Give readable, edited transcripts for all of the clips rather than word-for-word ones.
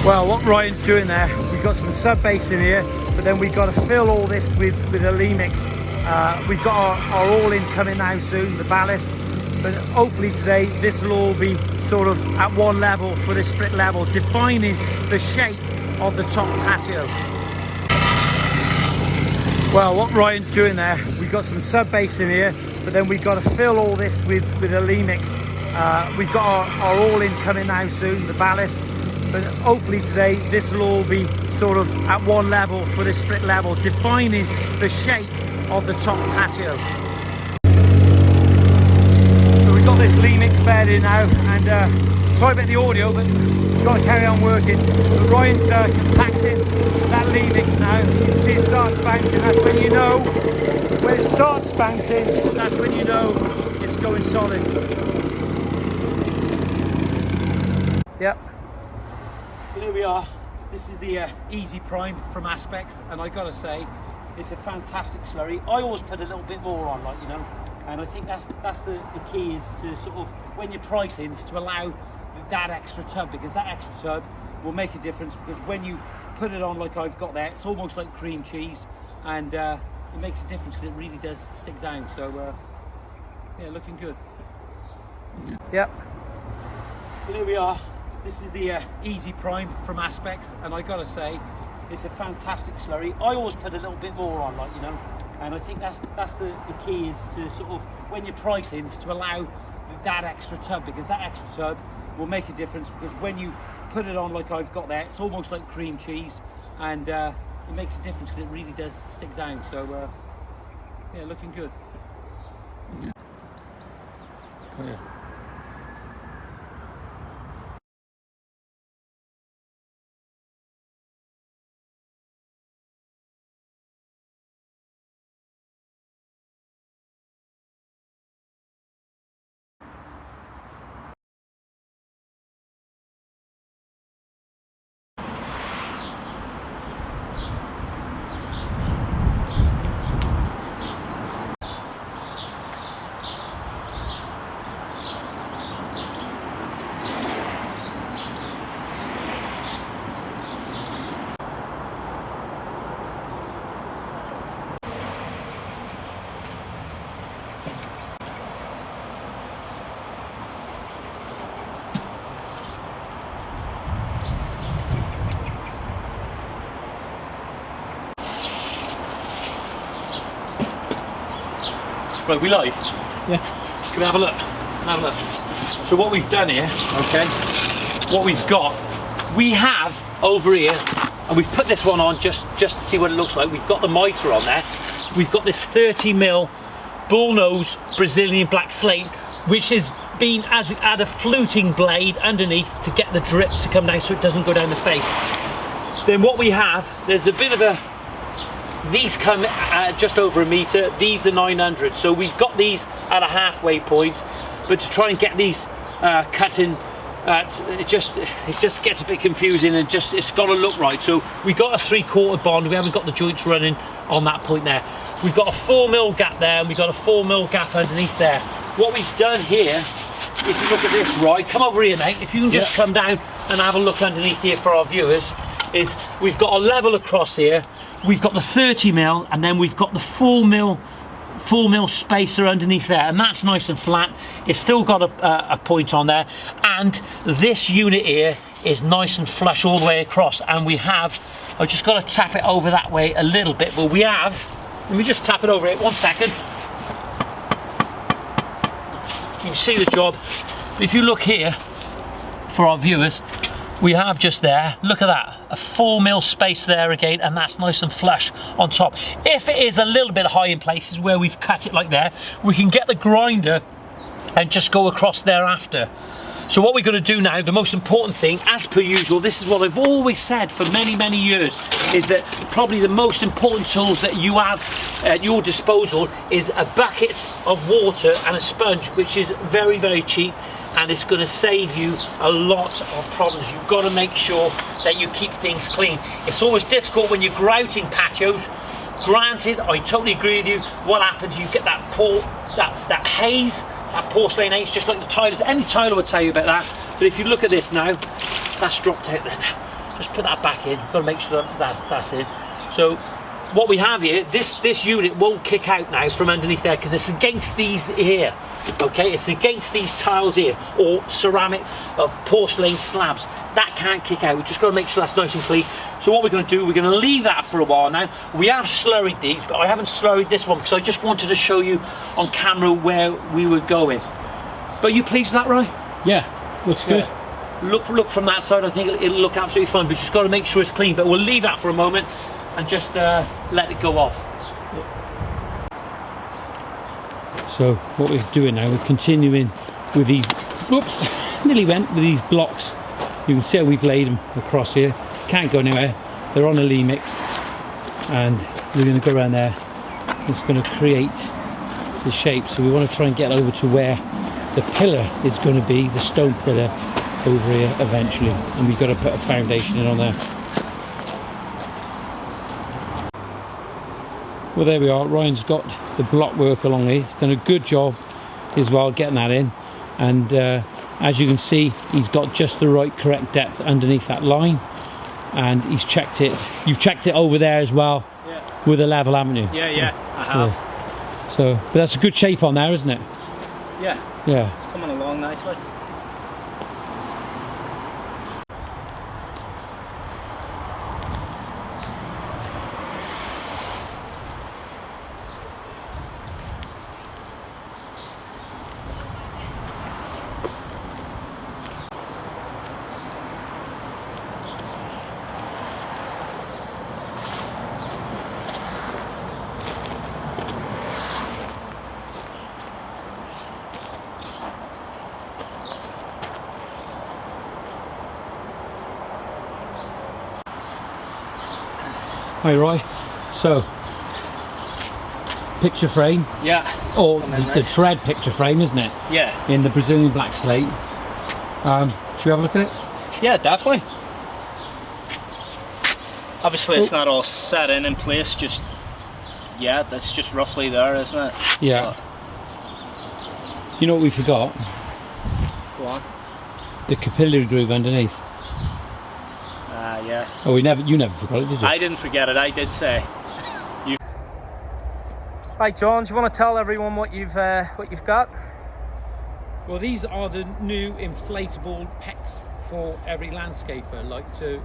Well, what Ryan's doing there, we've got some sub base in here, but then we've got to fill all this with a Lemix. We've got our all-in coming now soon, the ballast, but hopefully today this will all be sort of at one level for this split level, defining the shape of the top patio. Well, what Ryan's doing there, we've got some sub base in here, but then we've got to fill all this with a Lemix. We've got our all-in coming now soon, the ballast, but hopefully today this will all be sort of at one level for this split level, defining the shape of the top patio. So we've got this Lemix bed in now, and sorry about the audio, but we've got to carry on working. But Ryan's compacting that Lemix now. You can see it starts bouncing. That's when you know, when it starts bouncing, that's when you know it's going solid. Yep. Here we are. This is the Easy Prime from Aspects, and I gotta say, it's a fantastic slurry. I always put a little bit more on, like, you know, and I think that's the key, is to sort of, when you're pricing, is to allow that extra tub, because that extra tub will make a difference, because when you put it on like I've got there, it's almost like cream cheese, and it makes a difference because it really does stick down. So yeah, looking good. Yep. Here we are. This is the Easy Prime from Aspects, and I gotta say, it's a fantastic slurry. I always put a little bit more on, like, you know, and I think that's the key, is to sort of, when you're pricing, is to allow that extra tub, because that extra tub will make a difference, because when you put it on like I've got there, it's almost like cream cheese, and it makes a difference because it really does stick down. So yeah, looking good. Come here. Right, we live? Yeah. Can we have a look? Have a look. So what we've done here, okay, what we've got, we have over here, and we've put this one on just to see what it looks like. We've got the mitre on there. We've got this 30mm bullnose Brazilian black slate, which has been had a fluting blade underneath to get the drip to come down so it doesn't go down the face. Then what we have, there's a bit of a, these come at just over a metre, these are 900, so we've got these at a halfway point, but to try and get these cutting, it just gets a bit confusing, and it's got to look right. So we got a 3/4 bond, we haven't got the joints running on that point there. We've got a 4mm gap there, and we've got a 4mm gap underneath there. What we've done here, if you look at this, right, come over here, mate, if you can just come down and have a look underneath here for our viewers, is we've got a level across here. We've got the 30mm, and then we've got the 4mm spacer underneath there, and that's nice and flat. It's still got a point on there, and this unit here is nice and flush all the way across. And we have, I've just got to tap it over that way a little bit, but we have, let me just tap it over it, 1 second. You can see the job. But if you look here for our viewers, we have just there, look at that, a 4mm space there again, and that's nice and flush on top. If it is a little bit high in places where we've cut it like there, we can get the grinder and just go across thereafter. So what we're going to do now, the most important thing, as per usual, this is what I've always said for many years, is that probably the most important tools that you have at your disposal is a bucket of water and a sponge, which is very cheap, and it's going to save you a lot of problems. You've got to make sure that you keep things clean. It's always difficult when you're grouting patios. Granted, I totally agree with you. What happens, you get that haze, that porcelain haze, just like the tilers. Any tiler would tell you about that. But if you look at this now, that's dropped out there now. just put that back in. Got to make sure that's in. So what we have here, this unit won't kick out now from underneath there because it's against these here. Okay, it's against these tiles here, or ceramic porcelain slabs. That can't kick out. We've just got to make sure that's nice and clean. So what we're going to do, we're going to leave that for a while now. We have slurried these, but I haven't slurried this one because I just wanted to show you on camera where we were going. But are you pleased with that, Roy? Yeah, looks good. Look from that side. I think it'll look absolutely fine, but you just got to make sure it's clean. But we'll leave that for a moment and just let it go off. So what we're doing now, we're continuing with these, whoops, nearly went with these blocks. You can see how we've laid them across here. Can't go anywhere. They're on a Lee mix, and we're going to go around there. It's going to create the shape. So we want to try and get over to where the pillar is going to be, the stone pillar over here eventually, and we've got to put a foundation in on there. Well, there we are. Ryan's got the block work along here. He's done a good job as well getting that in, and as you can see, he's got just the right correct depth underneath that line, and he's checked it. You've checked it over there as well, yeah, with a level, haven't you? Yeah, I have. Yeah. So, but that's a good shape on there, isn't it? Yeah, it's coming along nicely. Hi Roy, so picture frame, Yeah. or the shred picture frame, isn't it? Yeah. In the Brazilian black slate. Should we have a look at it? Yeah, definitely. Obviously it's not all set in place, just, yeah, that's just roughly there, isn't it? Yeah. You know what we forgot? Go on. The capillary groove underneath. Yeah. Oh, you never forgot it, did you? I didn't forget it, I did say. Right, John, do you want to tell everyone what you've got? Well, these are the new inflatable pets for every landscaper, like to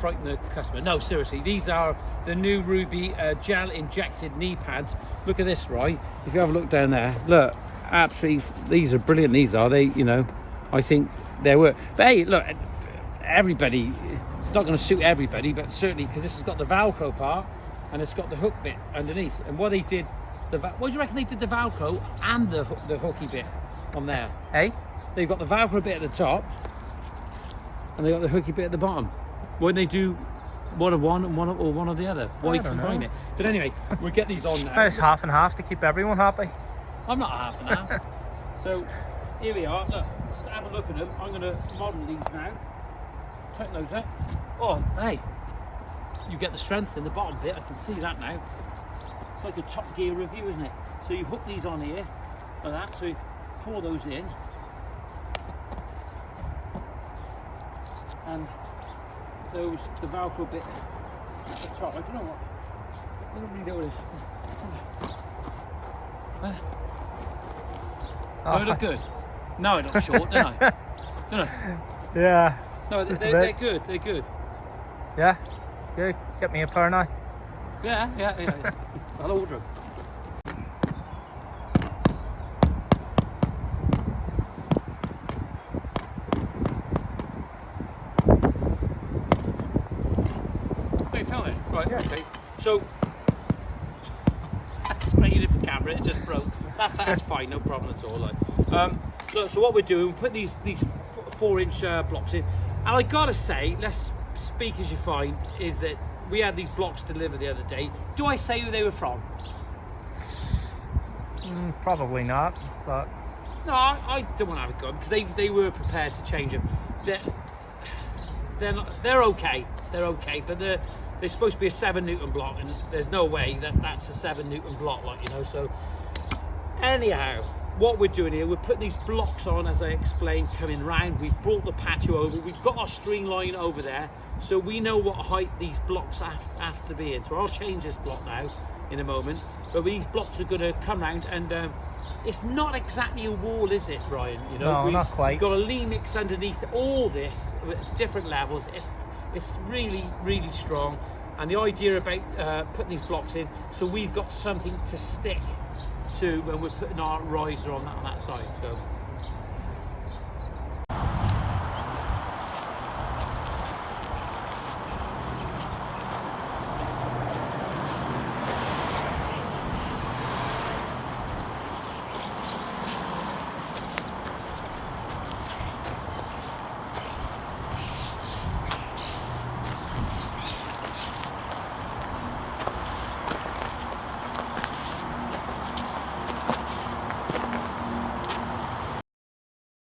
frighten the customer. No, seriously, these are the new Ruby gel injected knee pads. Look at this, right? If you have a look down there, look, absolutely, these are brilliant. These are, they, you know, I think they work. But hey, look, everybody, it's not going to suit everybody, but certainly because this has got the Velcro part and it's got the hook bit underneath. And what they did, what do you reckon they did the Velcro and the hooky bit on there? Hey? They've got the Velcro bit at the top and they got the hooky bit at the bottom. Why don't they do one of one and one of the other? Why combine it? But anyway, we'll get these on now. It's half and half to keep everyone happy. I'm not half and half. So here we are. Look, just have a look at them. I'm going to model these now. Tighten those up. Oh, hey, you get the strength in the bottom bit. I can see that now. It's like a Top Gear review, isn't it? So you hook these on here like that. So you pour those in, and those the Velcro bit at the top. I don't know what. I don't really know what it is. Do I look good? No, I look short, don't I? Don't I? Yeah. No, they're good. They're good. Yeah? Good. Get me a pair now. Yeah. I'll order them. Oh, you found it? Right, yeah. Okay. So, that's made it for camera, it just broke. That's fine, no problem at all. So what we're doing, we put these 4-inch blocks in. And I gotta say, let's speak as you find, is that we had these blocks delivered the other day. Do I say who they were from? Probably not, but... No, I don't want to have a go because they were prepared to change them. They're okay. They're okay, but they're supposed to be a 7-Newton block, and there's no way that's a 7-Newton block, like, you know. So anyhow, what we're doing here, we're putting these blocks on, as I explained, coming round. We've brought the patio over. We've got our string line over there, so we know what height these blocks have to be in. So I'll change this block now in a moment. But these blocks are going to come round, and it's not exactly a wall, is it, Brian? You know, No, not quite. We've got a lean mix underneath all this at different levels. It's really, really strong. And the idea about putting these blocks in, so we've got something to stick to when we're putting our riser on that side. So